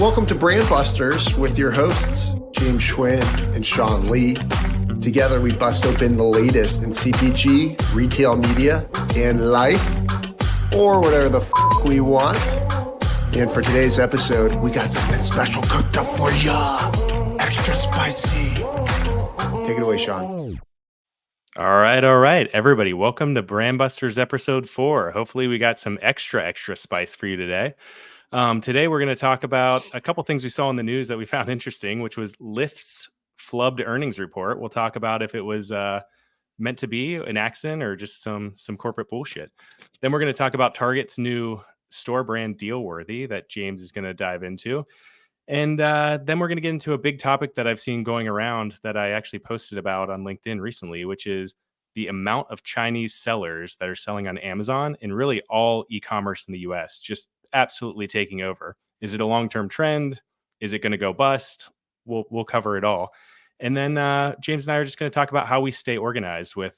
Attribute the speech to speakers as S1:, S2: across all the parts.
S1: Welcome to BrandBusters with your hosts, James Schwyn and Sean Lee. Together, we bust open the latest in CPG, retail media, and life, or whatever the we want. And for today's episode, we got something special cooked up for ya. Extra spicy. Take it away, Sean.
S2: All right, everybody. Welcome to BrandBusters episode 4. Hopefully we got some extra spice for you today. Today we're going to talk about a couple things we saw in the news that we found interesting, which was Lyft's flubbed earnings report. We'll talk about if it was meant to be an accident or just some corporate bullshit. Then we're going to talk about Target's new store brand Dealworthy that James is going to dive into. And then we're going to get into a big topic that I've seen going around that I actually posted about on LinkedIn recently, which is the amount of Chinese sellers that are selling on Amazon and really all e-commerce in the US, just absolutely taking over. Is it a long-term trend? Is it going to go bust? We'll cover it all. And then James and I are just going to talk about how we stay organized with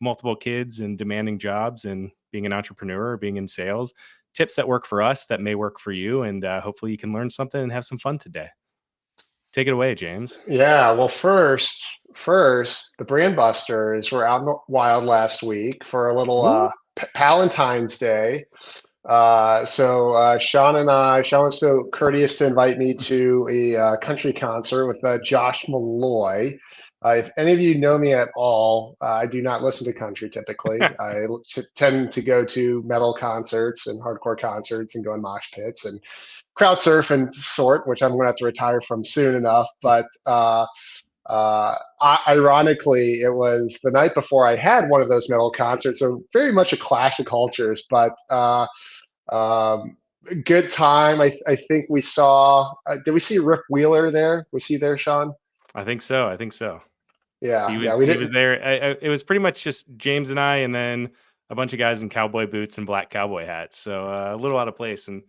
S2: multiple kids and demanding jobs and being an entrepreneur or being in sales. Tips that work for us that may work for you. And hopefully you can learn something and have some fun today. Take it away, James.
S1: Yeah, well, first, the BrandBusters were out in the wild last week for a little Valentine's Day. So Sean was so courteous to invite me to a country concert with Josh Malloy. If any of you know me at all, I do not listen to country typically. I tend to go to metal concerts and hardcore concerts and go in mosh pits and crowd surf and sort, which I'm going to have to retire from soon enough. But ironically, it was the night before I had one of those metal concerts, so very much a clash of cultures. But good time. I think we saw. Did we see Rick Wheeler there? Was he there, Sean?
S2: I think so.
S1: Yeah,
S2: he was there. It was pretty much just James and I, and then a bunch of guys in cowboy boots and black cowboy hats. So a little out of place. And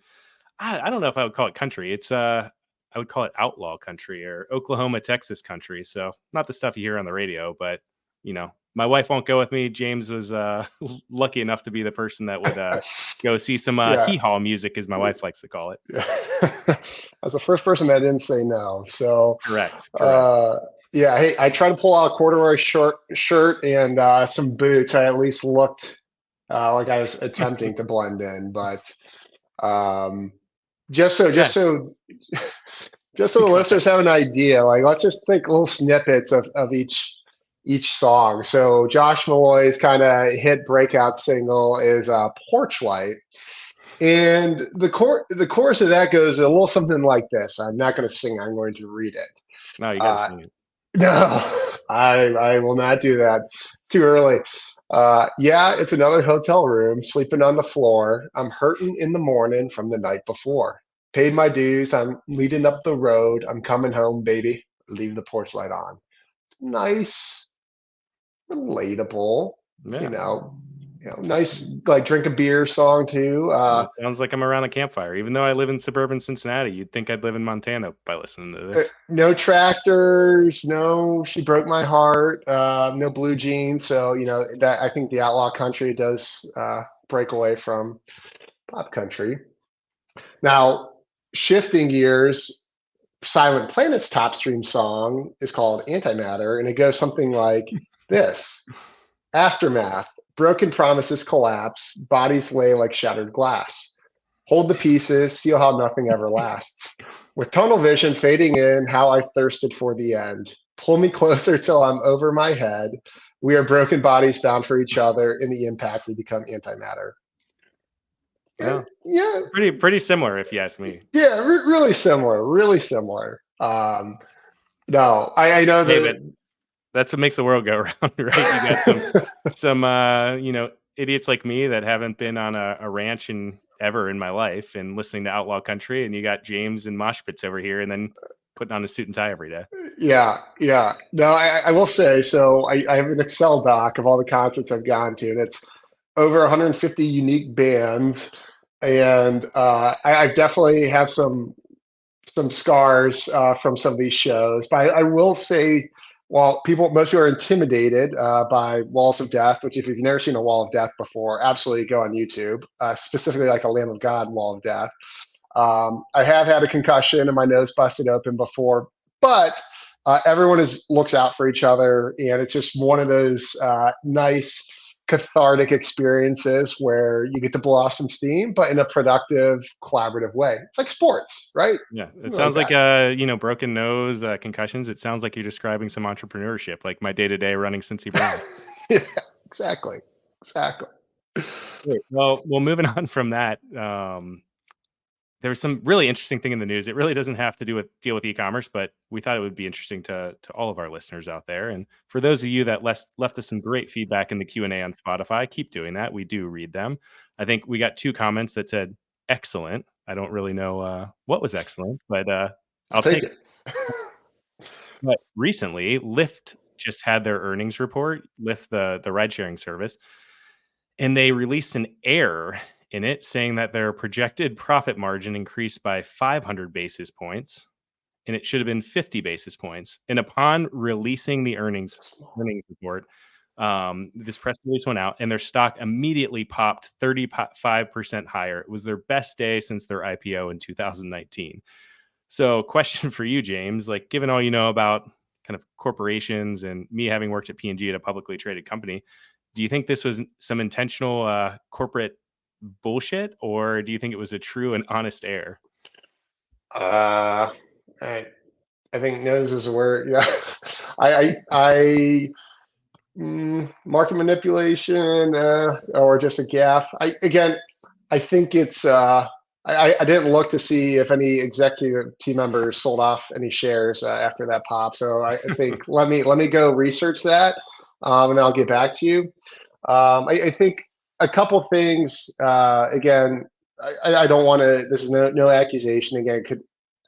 S2: I don't know if I would call it country. It's I would call it outlaw country or Oklahoma, Texas country. So not the stuff you hear on the radio, but you know, my wife won't go with me. James was lucky enough to be the person that would go see some hee-haw music, as my wife likes to call it.
S1: Yeah. I was the first person that didn't say no. So
S2: correct.
S1: Yeah, hey, I tried to pull out a corduroy shirt and some boots. I at least looked like I was attempting to blend in, but just so the listeners have an idea, like let's just think little snippets of each song. So Josh Malloy's kind of hit breakout single is Porch Light. And the chorus of that goes a little something like this. I'm not going to sing, I'm going to read it.
S2: No, you got to sing it.
S1: No, I will not do that. It's too early. Yeah, it's another hotel room, sleeping on the floor. I'm hurting in the morning from the night before. Paid my dues. I'm leading up the road. I'm coming home, baby. Leave the porch light on. Nice, relatable.
S2: Yeah.
S1: Nice, like drink a beer song too.
S2: Sounds like I'm around a campfire. Even though I live in suburban Cincinnati, you'd think I'd live in Montana by listening to this.
S1: No tractors, no She Broke My Heart, no blue jeans. So that I think the outlaw country does break away from pop country. Now, shifting gears, Silent Planet's top stream song is called Antimatter, and it goes something like this: Aftermath. Broken promises collapse, bodies lay like shattered glass. Hold the pieces, feel how nothing ever lasts. With tunnel vision fading in, how I've thirsted for the end. Pull me closer till I'm over my head. We are broken bodies bound for each other. In the impact, we become antimatter.
S2: Yeah. Pretty similar, if you ask me.
S1: Yeah, really similar. No, I know that.
S2: That's what makes the world go round, right? You got some idiots like me that haven't been on a ranch ever in my life and listening to outlaw country, and you got James and mosh pits over here, and then putting on a suit and tie every day.
S1: Yeah. No, I will say, so I have an Excel doc of all the concerts I've gone to, and it's over 150 unique bands, and I definitely have some scars from some of these shows, but I will say, most people are intimidated by walls of death, which if you've never seen a wall of death before, absolutely go on YouTube, specifically like a Lamb of God wall of death. I have had a concussion and my nose busted open before, but everyone looks out for each other, and it's just one of those nice cathartic experiences where you get to blow off some steam, but in a productive, collaborative way. It's like sports, right?
S2: Yeah, it
S1: Something like
S2: sounds like
S1: that.
S2: broken nose, concussions. It sounds like you're describing some entrepreneurship, like my day to day running Cincy Browns.
S1: Yeah, exactly. Exactly.
S2: Great. Well, moving on from that, there was some really interesting thing in the news. It really doesn't have to deal with e-commerce, but we thought it would be interesting to all of our listeners out there. And for those of you that left us some great feedback in the Q&A on Spotify, keep doing that. We do read them. I think we got 2 comments that said excellent. I don't really know what was excellent, but
S1: I'll
S2: I'll
S1: take
S2: take.
S1: it.
S2: But recently, Lyft just had their earnings report. Lyft, the ride sharing service, and they released an error in it saying that their projected profit margin increased by 500 basis points, and it should have been 50 basis points. And upon releasing the earnings report, this press release went out, and their stock immediately popped 35% higher. It was their best day since their IPO in 2019. So, question for you, James, like given all you know about kind of corporations and me having worked at P&G at a publicly traded company, do you think this was some intentional corporate bullshit, or do you think it was a true and honest error?
S1: Uh, I, I think nose is a word. Yeah, I market manipulation or just a gaff. I think it's. I didn't look to see if any executive team members sold off any shares after that pop. So I think let me go research that, and I'll get back to you. I think a couple things. Again, I don't want to. This is no accusation. Again,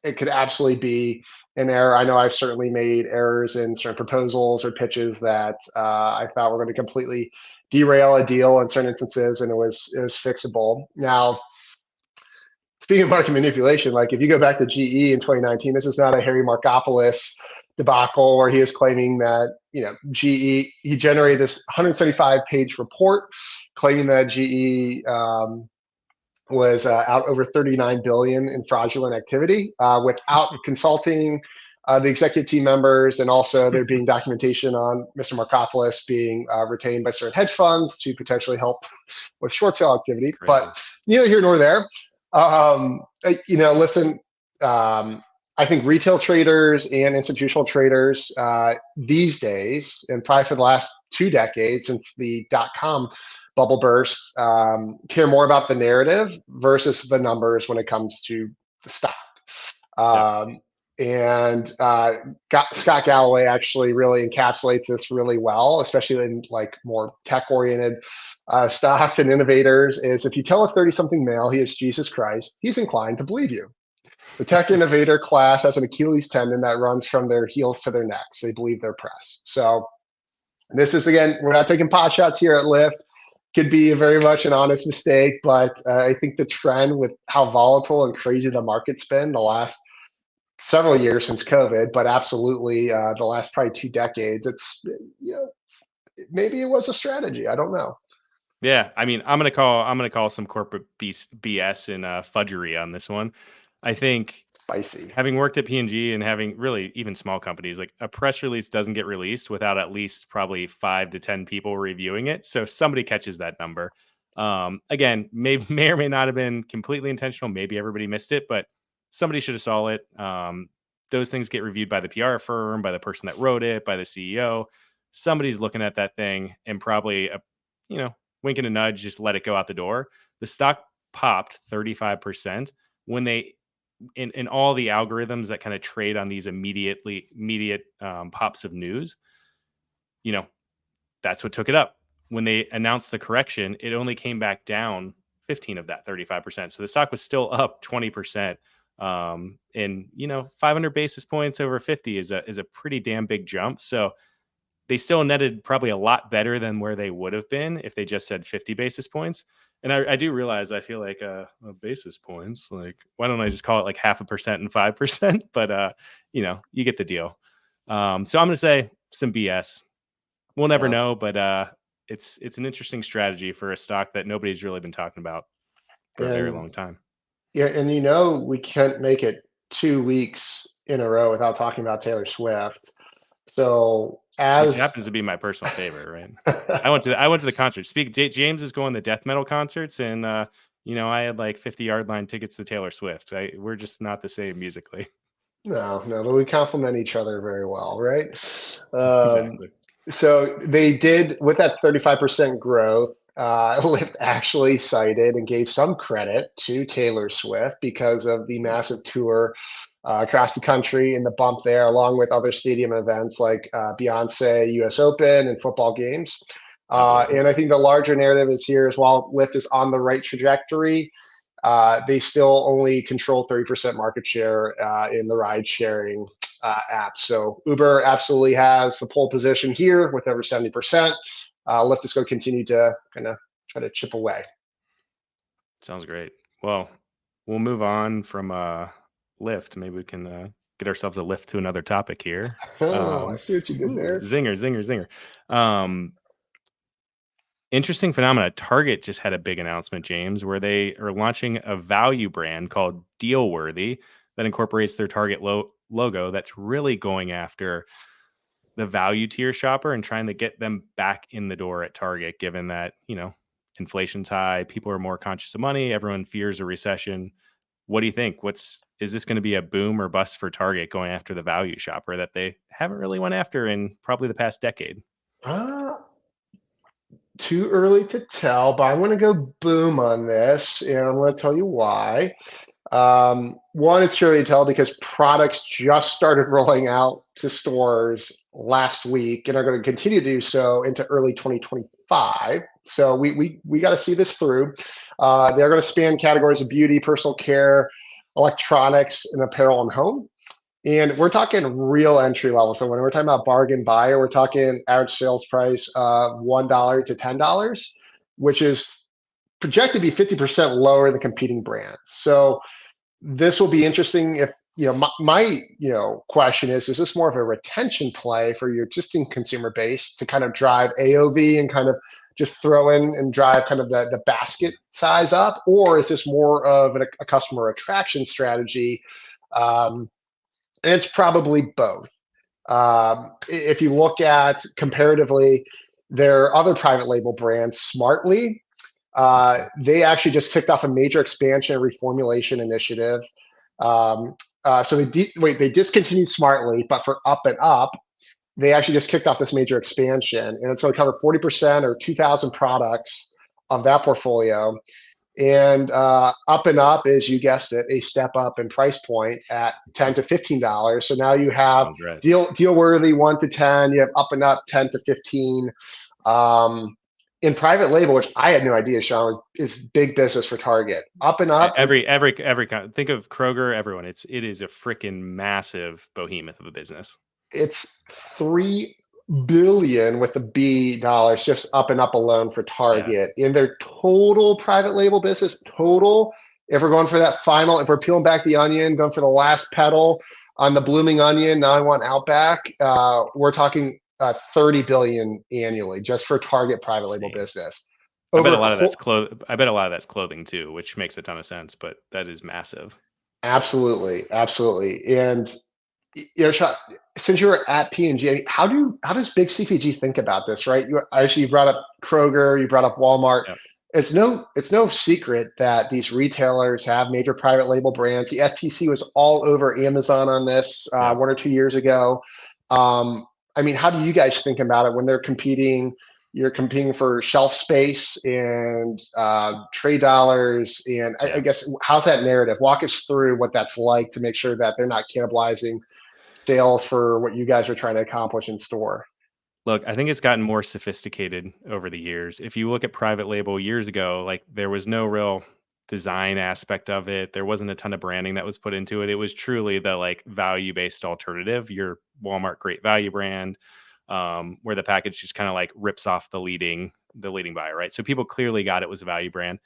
S1: it could absolutely be an error. I know I've certainly made errors in certain proposals or pitches that I thought were going to completely derail a deal in certain instances, and it was fixable. Now, speaking of market manipulation, like if you go back to GE in 2019, this is not a Harry Markopoulos debacle where he is claiming that GE he generated this 175-page report claiming that GE was out over 39 billion in fraudulent activity without consulting the executive team members, and also there being documentation on Mr. Markopoulos being retained by certain hedge funds to potentially help with short sale activity.
S2: Crazy.
S1: But neither here nor there. Listen, I think retail traders and institutional traders these days, and probably for the last 2 decades since the .com bubble burst, care more about the narrative versus the numbers when it comes to the stock.
S2: Yep.
S1: And Scott Galloway actually really encapsulates this really well, especially in like more tech-oriented stocks and innovators. Is if you tell a 30-something male he is Jesus Christ, he's inclined to believe you. The tech innovator class has an Achilles tendon that runs from their heels to their necks. They believe their press. So this is, again, we're not taking pot shots here at Lyft. Could be very much an honest mistake, but I think the trend with how volatile and crazy the market's been the last several years since COVID, but absolutely the last probably 2 decades, maybe it was a strategy. I don't know.
S2: Yeah, I mean, I'm gonna call some corporate BS and fudgery on this one. I think
S1: Spicy.
S2: having worked at P&G and having really even small companies, like a press release doesn't get released without at least probably 5 to 10 people reviewing it. So somebody catches that number. Again, may or may not have been completely intentional. Maybe everybody missed it, but somebody should have saw it. Those things get reviewed by the PR firm, by the person that wrote it, by the CEO. Somebody's looking at that thing and probably you know, wink and a nudge, just let it go out the door. The stock popped 35% when they in all the algorithms that kind of trade on these immediate pops of news, you know, that's what took it up. When they announced the correction, it only came back down 15 of that 35%. So the stock was still up 20%. And 500 basis points over 50 is a pretty damn big jump. So they still netted probably a lot better than where they would have been if they just said 50 basis points. And I do realize I feel like basis points, like why don't I just call it like 0.5% and 5%? But you get the deal. So I'm gonna say some BS. We'll never
S1: Yeah.
S2: know, but it's an interesting strategy for a stock that nobody's really been talking about for a very
S1: And
S2: long time.
S1: Yeah, and we can't make it 2 weeks in a row without talking about Taylor Swift. So
S2: Which
S1: as
S2: happens to be my personal favorite, right? I went to the concert. James is going to death metal concerts, and I had like 50-yard line tickets to Taylor Swift. We're just not the same musically.
S1: no, but we complement each other very well, right? Um,
S2: Exactly.
S1: so they did with that 35% growth. Lyft actually cited and gave some credit to Taylor Swift because of the massive tour across the country and the bump there, along with other stadium events like Beyonce, U.S. Open, and football games.
S2: Absolutely.
S1: And I think the larger narrative is here is while Lyft is on the right trajectory, they still only control 30% market share in the ride sharing apps. So Uber absolutely has the pole position here with over 70%. Lyft is going to continue to kind of try to chip away.
S2: Sounds great. Well, we'll move on from Lyft. Maybe we can get ourselves a lift to another topic here.
S1: Oh, I see what you did there.
S2: Zinger, zinger, zinger. Interesting phenomena. Target just had a big announcement, James, where they are launching a value brand called Dealworthy that incorporates their Target logo that's really going after the value tier shopper and trying to get them back in the door at Target, given that, inflation's high, people are more conscious of money, everyone fears a recession. What do you think? Is this going to be a boom or bust for Target going after the value shopper that they haven't really went after in probably the past decade?
S1: Uh, Too early to tell, but I'm going to go boom on this, and I'm going to tell you why. One, it's too early to tell because products just started rolling out to stores last week and are going to continue to do so into early 2025. So we got to see this through. They're going to span categories of beauty, personal care, electronics, and apparel and home. And we're talking real entry level. So when we're talking about bargain buyer, we're talking average sales price of $1 to $10, which is projected to be 50% lower than competing brands. So this will be interesting if my question is this more of a retention play for your existing consumer base to kind of drive AOV and kind of just throw in and drive kind of the basket size up, or is this more of a customer attraction strategy? And it's probably both. If you look at comparatively their other private label brands, Smartly, they actually just kicked off a major expansion and reformulation initiative. So they discontinued Smartly, but for Up and Up, they actually just kicked off this major expansion, and it's going to cover 40% or 2,000 products of that portfolio. And Up and Up is, you guessed it, a step up in price point at $10 to $15. So now you have
S2: Sounds right.
S1: deal worthy 1 to 10. You have Up and Up 10 to 15. In private label, which I had no idea, Sean, is big business for Target. Up and Up,
S2: Every kind. Think of Kroger. Everyone. It is a freaking massive behemoth of a business.
S1: it's 3 billion with the B dollars just Up and Up alone for
S2: Yeah.
S1: Target in their total private label business. Total, if we're going for that final, if we're peeling back the onion, going for the last petal on the blooming onion, now I want Outback. We're talking 30 billion annually just for Target private label
S2: Insane.
S1: business.
S2: I bet a
S1: Over
S2: lot of that's I bet a lot of that's clothing too, which makes a ton of sense. But that is massive.
S1: Absolutely, absolutely. And Sean, since you were at P&G, how does big CPG think about this, right? You brought up Kroger, you brought up Walmart.
S2: Yeah.
S1: It's no secret that these retailers have major private label brands. The FTC was all over Amazon on this
S2: Yeah.
S1: 1 or 2 years ago. I mean, how do you guys think about it when they're competing? You're competing for shelf space and trade dollars. And I
S2: Yeah.
S1: guess, how's that narrative? Walk us through what that's like to make sure that they're not cannibalizing sales for what you guys are trying to accomplish in store.
S2: Look, I think it's gotten more sophisticated over the years. If you look at private label years ago, like there was no real design aspect of it. There wasn't a ton of branding that was put into it. It was truly the like value-based alternative, your Walmart Great Value brand, where the package just kind of like rips off the leading buyer, right? So people clearly got it was a value brand.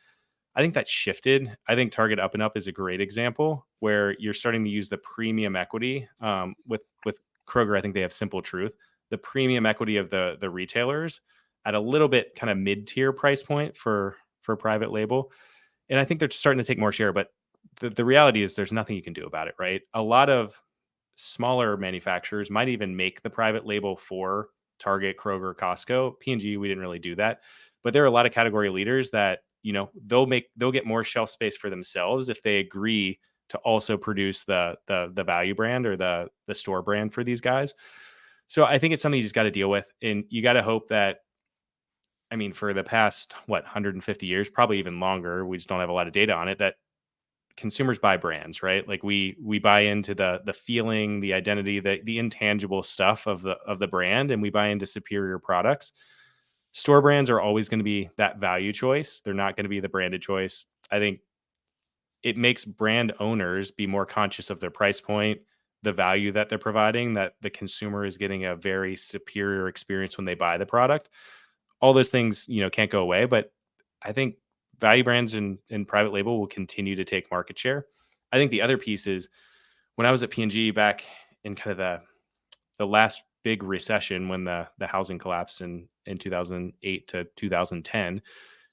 S2: I think that shifted. I think Target Up and Up is a great example where you're starting to use the premium equity. With Kroger, I think they have Simple Truth, the premium equity of the retailers at a little bit kind of mid tier price point for private label, and I think they're starting to take more share. But the reality is there's nothing you can do about it, right? A lot of smaller manufacturers might even make the private label for Target, Kroger, Costco. P&G, we didn't really do that, but there are a lot of category leaders that, they'll get more shelf space for themselves if they agree to also produce the value brand or the store brand for these guys. So I think it's something you just got to deal with, and you got to hope that, I mean, for the past 150 years, probably even longer, we just don't have a lot of data on it, that consumers buy brands, right? Like we buy into the feeling, the identity, the intangible stuff of the brand, and we buy into superior products. Store brands are always going to be that value choice. They're not going to be the branded choice. I think it makes brand owners be more conscious of their price point, the value that they're providing, that the consumer is getting a very superior experience when they buy the product. All those things, can't go away, but I think value brands and private label will continue to take market share. I think the other piece is, when I was at P&G back in kind of the last big recession, when the housing collapsed in 2008 to 2010,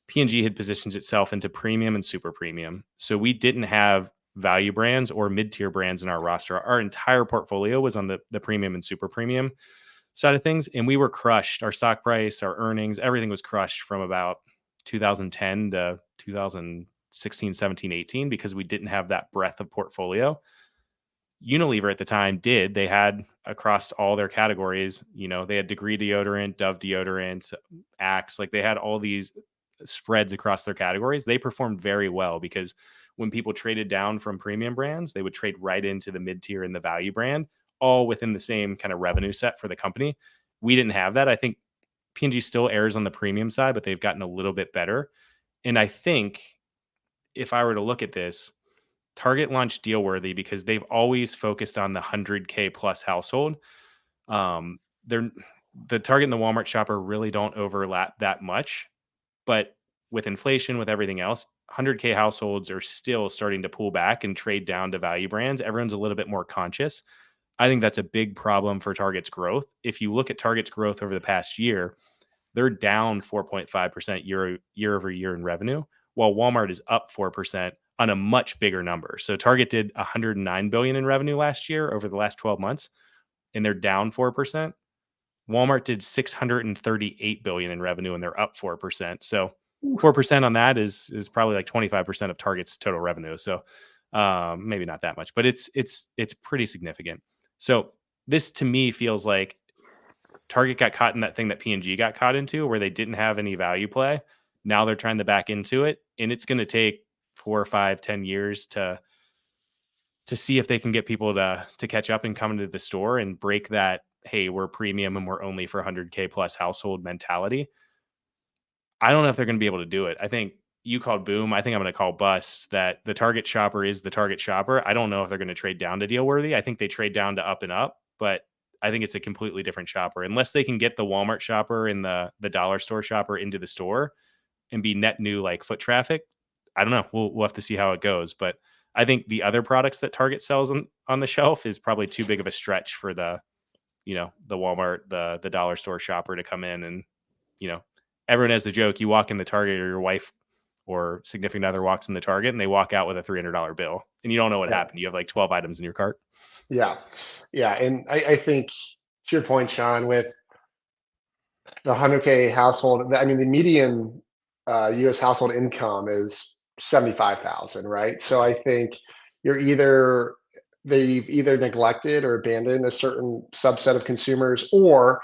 S2: P&G had positioned itself into premium and super premium. So we didn't have value brands or mid-tier brands in our roster. Our entire portfolio was on the premium and super premium side of things. And we were crushed. Our stock price, our earnings, everything was crushed from about 2010 to 2016, 17, 18, because we didn't have that breadth of portfolio. Unilever at the time did. They had across all their categories, they had Degree deodorant, Dove deodorant, Axe, like they had all these spreads across their categories. They performed very well because when people traded down from premium brands, they would trade right into the mid tier and the value brand, all within the same kind of revenue set for the company. We didn't have that. I think P&G still errs on the premium side, but they've gotten a little bit better. And I think if I were to look at this, Target launched Dealworthy because they've always focused on the 100K plus household. They're the Target and the Walmart shopper really don't overlap that much, but with inflation, with everything else, 100K households are still starting to pull back and trade down to value brands. Everyone's a little bit more conscious. I think that's a big problem for Target's growth. If you look at Target's growth over the past year, they're down 4.5% year over year in revenue, while Walmart is up 4% on a much bigger number. So Target did 109 billion in revenue last year over the last 12 months, and they're down 4%. Walmart did 638 billion in revenue, and they're up 4%. So 4% on that is probably like 25% of Target's total revenue. So maybe not that much, but it's pretty significant. So this to me feels like Target got caught in that thing that P&G got caught into, where they didn't have any value play. Now they're trying to back into it, and it's going to take 4 or 5, 10 years to see if they can get people to catch up and come into the store and break that, hey, we're premium and we're only for 100K plus household mentality. I don't know if they're going to be able to do it. I think you called boom. I think I'm going to call bust that the Target shopper is the Target shopper. I don't know if they're going to trade down to Dealworthy. I think they trade down to up and up, but I think it's a completely different shopper. Unless they can get the Walmart shopper and the dollar store shopper into the store and be net new like foot traffic, I don't know. We'll have to see how it goes. But I think the other products that Target sells on the shelf is probably too big of a stretch for the Walmart, the dollar store shopper to come in. And, everyone has the joke, you walk in the Target, or your wife or significant other walks in the Target and they walk out with a $300 bill and you don't know what happened. You have like 12 items in your cart.
S1: Yeah. Yeah. And I think to your point, Sean, with the 100K household, I mean, the median US household income is 75,000, right? So I think you're either they've either neglected or abandoned a certain subset of consumers, or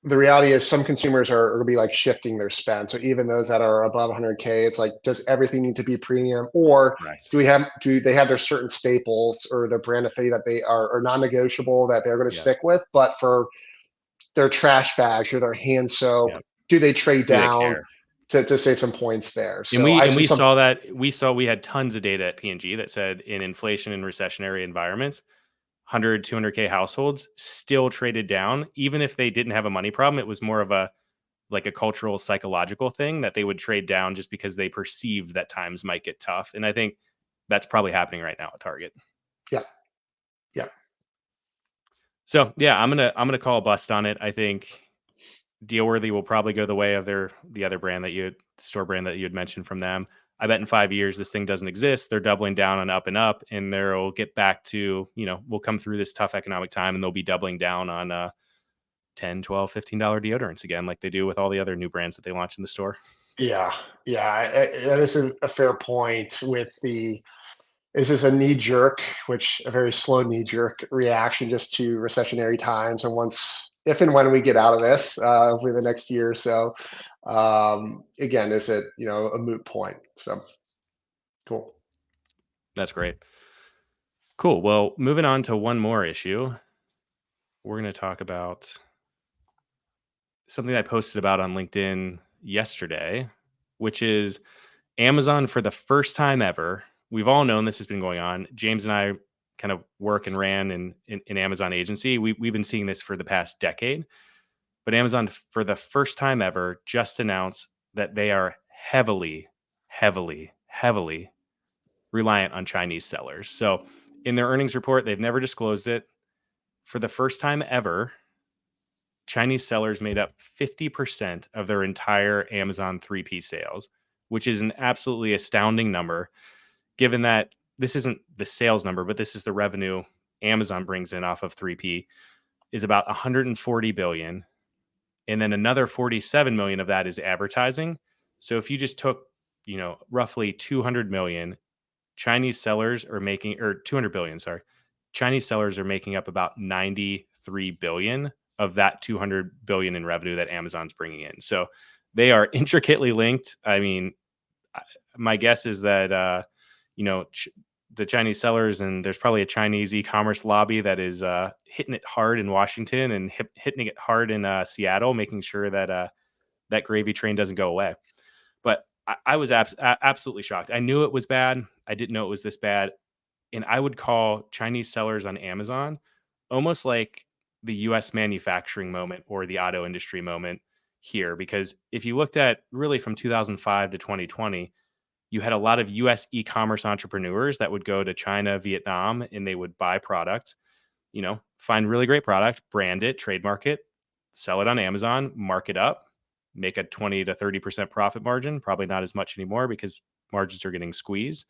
S1: the reality is some consumers are going to be like shifting their spend. So even those that are above 100K, it's like, does everything need to be premium, or
S2: Right.
S1: do they have their certain staples or their brand affinity that they are non-negotiable that they're going to
S2: Yeah.
S1: stick with, but for their trash bags or their hand soap,
S2: Yeah.
S1: do they trade
S2: Do they
S1: down
S2: care?
S1: to save some points there?
S2: And
S1: So
S2: we
S1: I
S2: and
S1: see
S2: we
S1: some.
S2: saw that we had tons of data at P&G that said in inflation and recessionary environments, 100, 200K households still traded down. Even if they didn't have a money problem, it was more of a like a cultural psychological thing that they would trade down just because they perceived that times might get tough. And I think that's probably happening right now at Target.
S1: Yeah, yeah,
S2: So yeah, I'm gonna call a bust on it. I think Dealworthy will probably go the way of the other brand that store brand that you had mentioned from them. I bet in 5 years this thing doesn't exist. They're doubling down on up and up, and they'll get back to, we'll come through this tough economic time and they'll be doubling down on $10, $12, $15 deodorants again, like they do with all the other new brands that they launch in the store.
S1: Yeah, yeah, that is a fair point. With the This is a knee jerk, which a very slow knee jerk reaction just to recessionary times. And once, if and when we get out of this, over the next year or so, again, is it a moot point? So cool.
S2: That's great. Cool. Well, moving on to one more issue, we're going to talk about something I posted about on LinkedIn yesterday, which is Amazon for the first time ever. We've all known this has been going on. James and I kind of work and ran in Amazon agency. We've been seeing this for the past decade, but Amazon for the first time ever just announced that they are heavily, heavily, heavily reliant on Chinese sellers. So in their earnings report, they've never disclosed it. For the first time ever, Chinese sellers made up 50% of their entire Amazon 3P sales, which is an absolutely astounding number, given that this isn't the sales number, but this is the revenue Amazon brings in off of 3P, is about 140 billion. And then another 47 million of that is advertising. So if you just took, roughly 200 million, Chinese sellers are making, or 200 billion, sorry, Chinese sellers are making up about 93 billion of that 200 billion in revenue that Amazon's bringing in. So they are intricately linked. I mean, my guess is that, the Chinese sellers, and there's probably a Chinese e-commerce lobby that is hitting it hard in Washington and hitting it hard in Seattle, making sure that that gravy train doesn't go away. But I was absolutely shocked. I knew it was bad. I didn't know it was this bad. And I would call Chinese sellers on Amazon almost like the US manufacturing moment or the auto industry moment here. Because if you looked at really from 2005 to 2020, you had a lot of US e-commerce entrepreneurs that would go to China, Vietnam, and they would buy product, find really great product, brand it, trademark it, sell it on Amazon, mark it up, make a 20 to 30% profit margin, probably not as much anymore because margins are getting squeezed.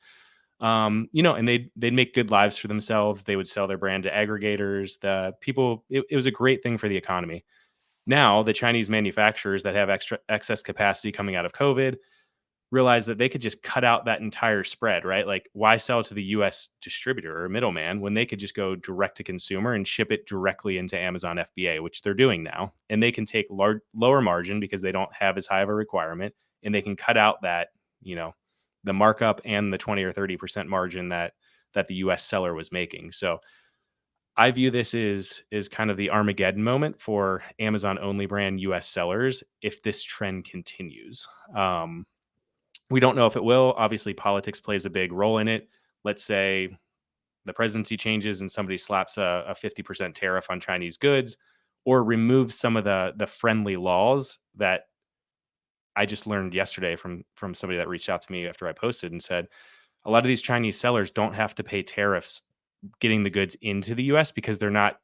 S2: And they'd make good lives for themselves. They would sell their brand to aggregators. The people, it was a great thing for the economy. Now, the Chinese manufacturers that have excess capacity coming out of COVID realize that they could just cut out that entire spread, right? Like, why sell to the US distributor or middleman when they could just go direct to consumer and ship it directly into Amazon FBA, which they're doing now. And they can take lower margin because they don't have as high of a requirement, and they can cut out that, the markup and the 20 or 30% margin that the US seller was making. So I view this is kind of the Armageddon moment for Amazon only brand US sellers if this trend continues. We don't know if it will. Obviously, politics plays a big role in it. Let's say the presidency changes and somebody slaps a 50% tariff on Chinese goods, or removes some of the friendly laws that I just learned yesterday from somebody that reached out to me after I posted and said a lot of these Chinese sellers don't have to pay tariffs getting the goods into the US because they're not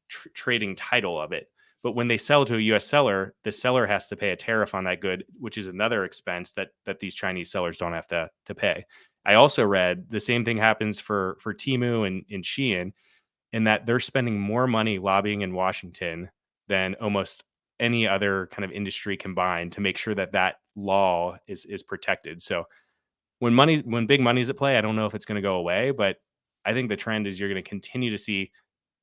S2: trading title of it. But when they sell to a US seller, the seller has to pay a tariff on that good, which is another expense that these Chinese sellers don't have to pay. I also read the same thing happens for Temu and Shein, in that they're spending more money lobbying in Washington than almost any other kind of industry combined to make sure that that law is protected. So when big money's at play, I don't know if it's going to go away, but I think the trend is you're going to continue to see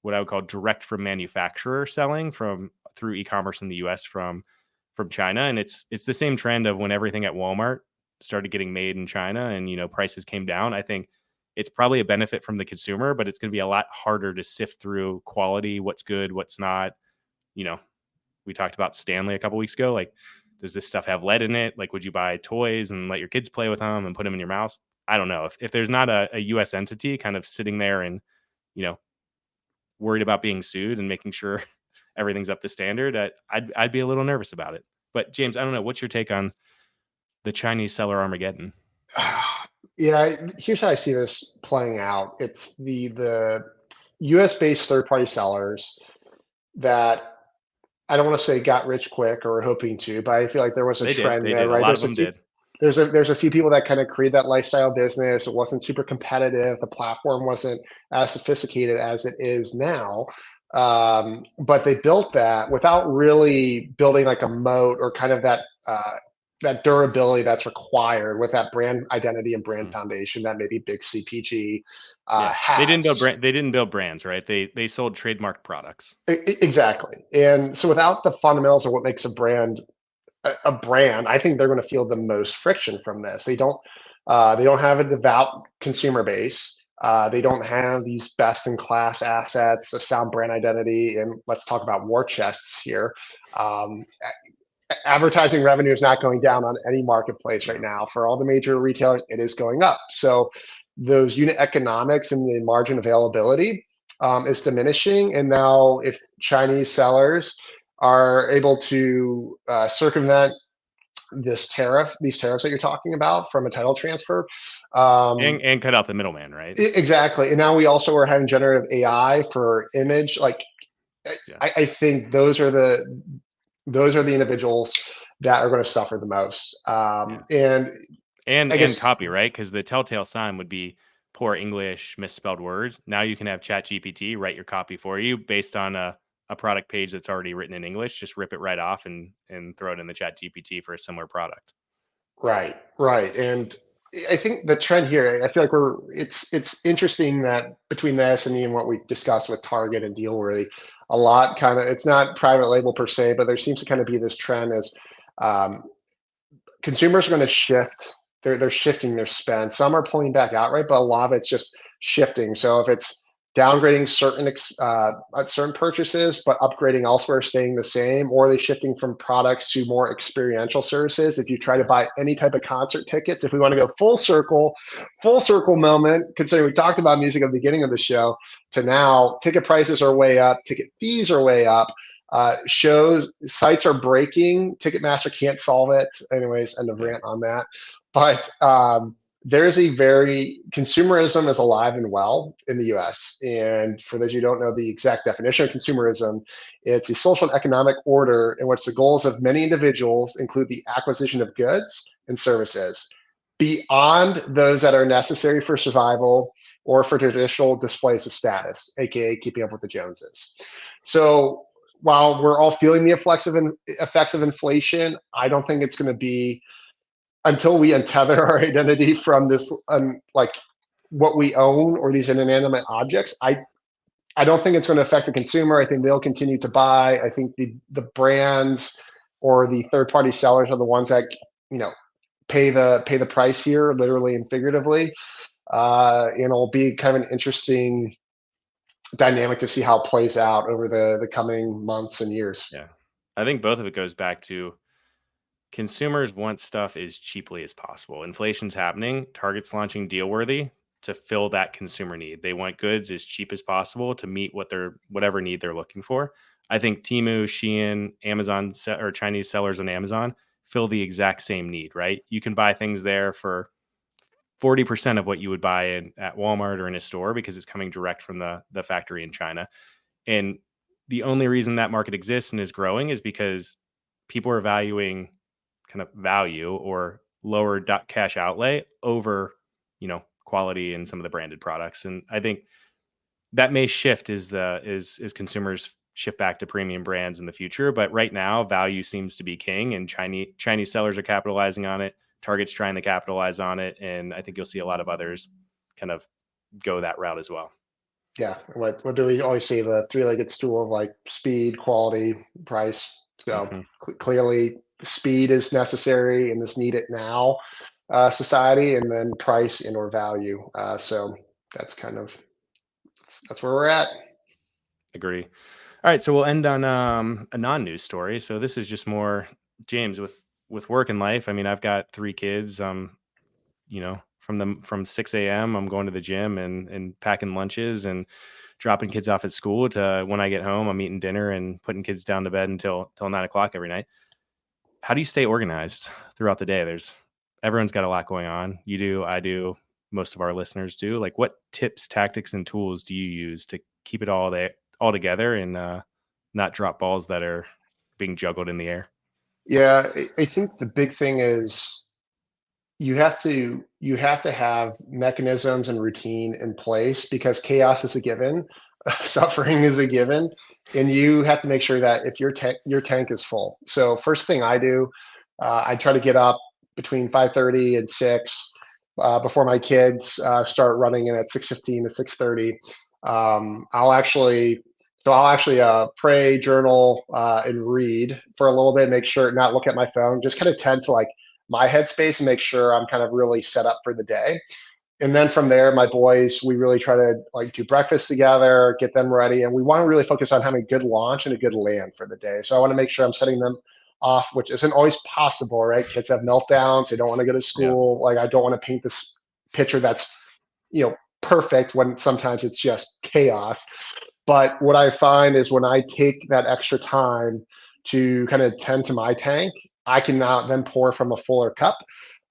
S2: what I would call direct from manufacturer selling through e-commerce in the US from China. And it's the same trend of when everything at Walmart started getting made in China and, prices came down. I think it's probably a benefit from the consumer, but it's going to be a lot harder to sift through quality, what's good, what's not. We talked about Stanley a couple weeks ago. Like, does this stuff have lead in it? Like, would you buy toys and let your kids play with them and put them in your mouth? I don't know. If there's not a US entity kind of sitting there and, worried about being sued and making sure everything's up to standard, I'd be a little nervous about it. But James, I don't know. What's your take on the Chinese seller Armageddon?
S1: Yeah, here's how I see this playing out. It's the US based third party sellers that, I don't want to say got rich quick or hoping to, but I feel like there was a
S2: They did.
S1: trend
S2: They
S1: there,
S2: did. A
S1: right?
S2: lot of them did.
S1: there's a few people that kind of create that lifestyle business. It wasn't super competitive. The platform wasn't as sophisticated as it is now. But they built that without really building like a moat or kind of that durability that's required with that brand identity and brand
S2: Mm.
S1: foundation that maybe big CPG
S2: Yeah.
S1: has.
S2: They didn't build brands, right? They sold trademarked products.
S1: Exactly. And so without the fundamentals of what makes a brand, I think they're going to feel the most friction from this. They don't have a devout consumer base. They don't have these best in class assets, a sound brand identity, and let's talk about war chests here. Um, Advertising revenue is not going down on any marketplace right
S2: No.
S1: now. For all the major retailers, it is going up. So those unit economics and the margin availability is diminishing. And now, if Chinese sellers are able to circumvent these tariffs that you're talking about from a title transfer,
S2: And cut out the middleman, right?
S1: exactly. And now we also are having generative AI for image. Like,
S2: Yeah.
S1: I think those are the individuals that are going to suffer the most.
S2: Yeah.
S1: And I
S2: And
S1: guess
S2: copy, right? Because the telltale sign would be poor English, misspelled words. Now you can have ChatGPT write your copy for you based on a product page that's already written in English. Just rip it right off and throw it in the ChatGPT for a similar product.
S1: right, right. And I think the trend here, I feel like it's interesting that between this and even what we discussed with Target and Dealworthy, a lot kind of, it's not private label per se, but there seems to kind of be this trend as um, consumers are going to shift. They're shifting their spend. Some are pulling back outright, but a lot of it's just shifting. So if it's downgrading certain purchases, but upgrading elsewhere, staying the same, or are they shifting from products to more experiential services? If you try to
S2: Sure.
S1: buy any type of concert tickets, if we want to go full circle moment, considering we talked about music at the beginning of the show, to now ticket prices are way up, ticket fees are way up. Shows sites are breaking. Ticketmaster can't solve it. Anyways, end of
S2: Yeah.
S1: rant on that. But there's a very consumerism is alive and well in the US. And for those who don't know the exact definition of consumerism, it's a social and economic order in which the goals of many individuals include the acquisition of goods and services beyond those that are necessary for survival or for traditional displays of status, aka keeping up with the Joneses. So while we're all feeling the effects of inflation, I don't think it's going to be until we untether our identity from this, like what we own or these inanimate objects. I don't think it's going to affect the consumer. I think they'll continue to buy. I think the brands or the third party sellers are the ones that you know pay the price here, literally and figuratively. And it'll be kind of an interesting dynamic to see how it plays out over the coming months and years.
S2: Yeah. I think both of it goes back to consumers want stuff as cheaply as possible. Inflation's happening. Target's launching Dealworthy to fill that consumer need. They want goods as cheap as possible to meet whatever need they're looking for. I think Temu, Shein, or Chinese sellers on Amazon fill the exact same need, right? You can buy things there for 40% of what you would buy at Walmart or in a store because it's coming direct from the factory in China. And the only reason that market exists and is growing is because people are valuing kind of value or lower cash outlay over, quality in some of the branded products. And I think that may shift as consumers shift back to premium brands in the future. But right now, value seems to be king, and Chinese sellers are capitalizing on it. Target's trying to capitalize on it, and I think you'll see a lot of others kind of go that route as well.
S1: Yeah, what do we always say? The three-legged stool of like speed, quality, price. So
S2: Hmm.
S1: clearly, speed is necessary in this need it now society, and then price and or value. So that's kind of that's where we're at.
S2: Agree. All right, so we'll end on a non-news story. So this is just more James with work and life. I mean, I've got 3 kids. From 6 a.m. I'm going to the gym and packing lunches and dropping kids off at school to when I get home, I'm eating dinner and putting kids down to bed until 9 o'clock every night. How do you stay organized throughout the day? Everyone's got a lot going on. You do, I do, most of our listeners do. Like, what tips, tactics, and tools do you use to keep it all together and not drop balls that are being juggled in the air?
S1: Yeah, I think the big thing is you have to have mechanisms and routine in place because chaos is a given, suffering is a given, and you have to make sure that if your tank is full. So first thing I do, I try to get up between 5:30 and 6 before my kids start running in at 6:15 to 6:30. I'll actually pray, journal, and read for a little bit. Make sure not look at my phone. Just kind of tend to like my headspace and make sure I'm kind of really set up for the day. And then from there, my boys, we really try to like do breakfast together, get them ready, and we want to really focus on having a good launch and a good land for the day. So I want to make sure I'm setting them off, which isn't always possible, right? Kids have meltdowns; they don't want to go to
S2: Yeah.
S1: school. Like I don't want to paint this picture that's perfect when sometimes it's just chaos. But what I find is when I take that extra time to kind of tend to my tank, I can now then pour from a fuller cup,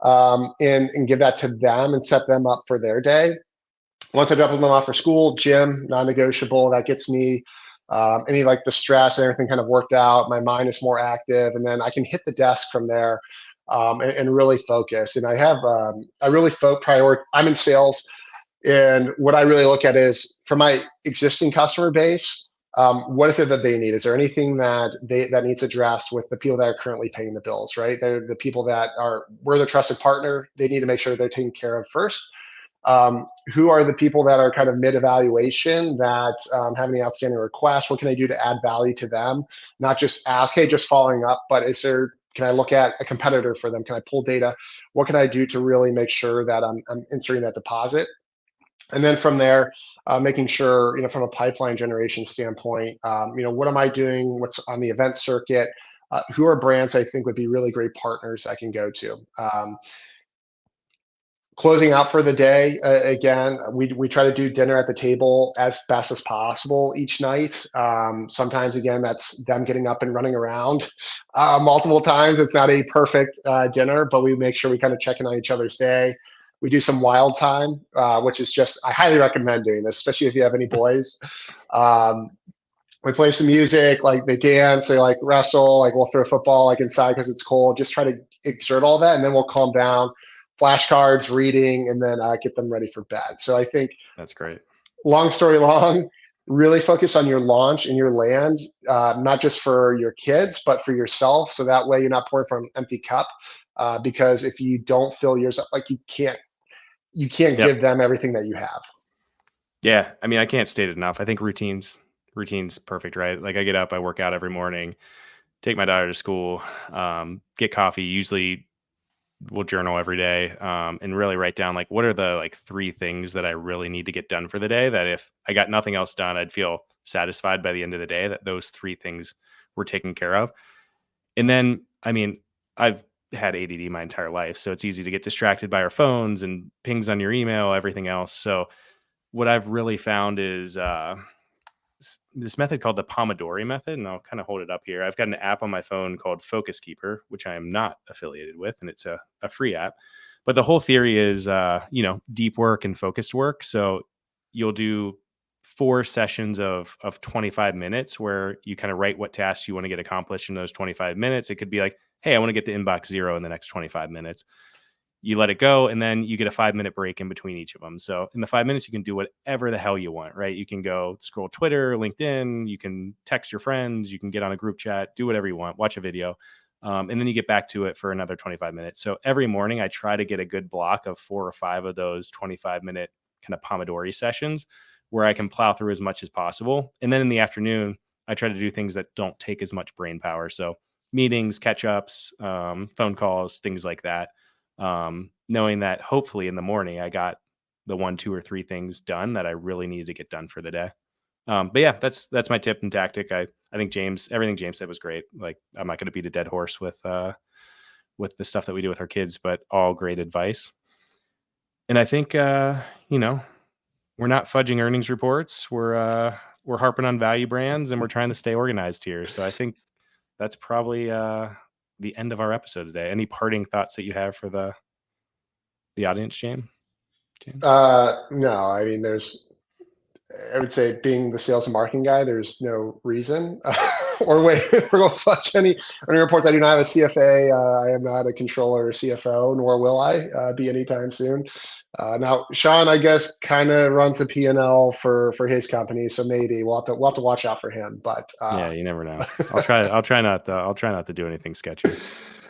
S1: and give that to them and set them up for their day. Once I drop them off for school, gym, non-negotiable. That gets me any like the stress and everything kind of worked out. My mind is more active, and then I can hit the desk from there, and really focus. And I really I'm in sales, and what I really look at is for my existing customer base, what is it that they need? Is there anything that needs addressed with the people that are currently paying the bills, right? They're the people we're the trusted partner. They need to make sure they're taken care of first. Who are the people that are kind of mid evaluation that have any outstanding requests? What can I do to add value to them? Not just ask, hey, just following up, but can I look at a competitor for them? Can I pull data? What can I do to really make sure that I'm inserting that deposit? And then from there, making sure, from a pipeline generation standpoint, what am I doing? What's on the event circuit? Who are brands I think would be really great partners I can go to? Closing out for the day, again, we try to do dinner at the table as best as possible each night. Sometimes, again, that's them getting up and running around multiple times. It's not a perfect dinner, but we make sure we kind of check in on each other's day. We do some wild time, which is I highly recommend doing this, especially if you have any boys. Um, we play some music, like they dance, they like wrestle, like we'll throw a football like inside because it's cold. Just try to exert all that, and then we'll calm down. Flashcards, reading, and then get them ready for bed. So I think,
S2: That's great.
S1: long story long, really focus on your launch and your land, not just for your kids, but for yourself. So that way you're not pouring from an empty cup. Because if you don't fill yours up, like you can't
S2: Yep.
S1: give them everything that you have.
S2: Yeah. I mean, I can't state it enough. I think routine's perfect, right? Like I get up, I work out every morning, take my daughter to school, get coffee, usually we'll journal every day, and really write down like what are the like three things that I really need to get done for the day, that if I got nothing else done, I'd feel satisfied by the end of the day that those three things were taken care of. And then, I mean, I've had ADD my entire life, so it's easy to get distracted by our phones and pings on your email, everything else. So what I've really found is this method called the Pomodori method, and I'll kind of hold it up here. I've got an app on my phone called Focus Keeper, which I am not affiliated with, and it's a free app. But the whole theory is, deep work and focused work. So you'll do 4 sessions of 25 minutes where you kind of write what tasks you want to get accomplished in those 25 minutes. It could be like, hey, I want to get the inbox zero in the next 25 minutes. You let it go, and then you get a 5-minute break in between each of them. So in the 5 minutes, you can do whatever the hell you want, right? You can go scroll Twitter, LinkedIn, you can text your friends, you can get on a group chat, do whatever you want, watch a video. And then you get back to it for another 25 minutes. So every morning I try to get a good block of 4 or 5 of those 25-minute kind of Pomodori sessions where I can plow through as much as possible. And then in the afternoon, I try to do things that don't take as much brain power. So meetings, catch ups, phone calls, things like that. Knowing that hopefully in the morning I got the 1, 2, or 3 things done that I really needed to get done for the day. But yeah, that's my tip and tactic. I think everything James said was great. Like I'm not going to beat a dead horse with the stuff that we do with our kids, but all great advice. And I think, we're not fudging earnings reports. We're harping on value brands, and we're trying to stay organized here. So I think that's probably the end of our episode today. Any parting thoughts that you have for the audience, James?
S1: No, I mean, I would say being the sales and marketing guy, there's no reason. or wait, or go flush any reports. I do not have a CFA. I am not a controller or CFO, nor will I be anytime soon. Now, Sean, I guess, kind of runs the P&L for his company, so maybe we'll have to watch out for him. But
S2: yeah, you never know. I'll try not to do anything sketchy.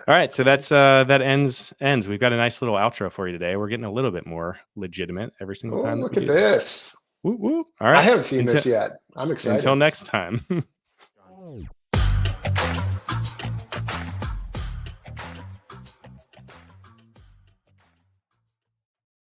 S2: All right, so that ends. We've got a nice little outro for you today. We're getting a little bit more legitimate every single
S1: oh,
S2: time that
S1: look
S2: we
S1: at
S2: do this.
S1: this.
S2: Woo woo. All
S1: I
S2: right.
S1: haven't seen this yet. I'm excited.
S2: Until next time.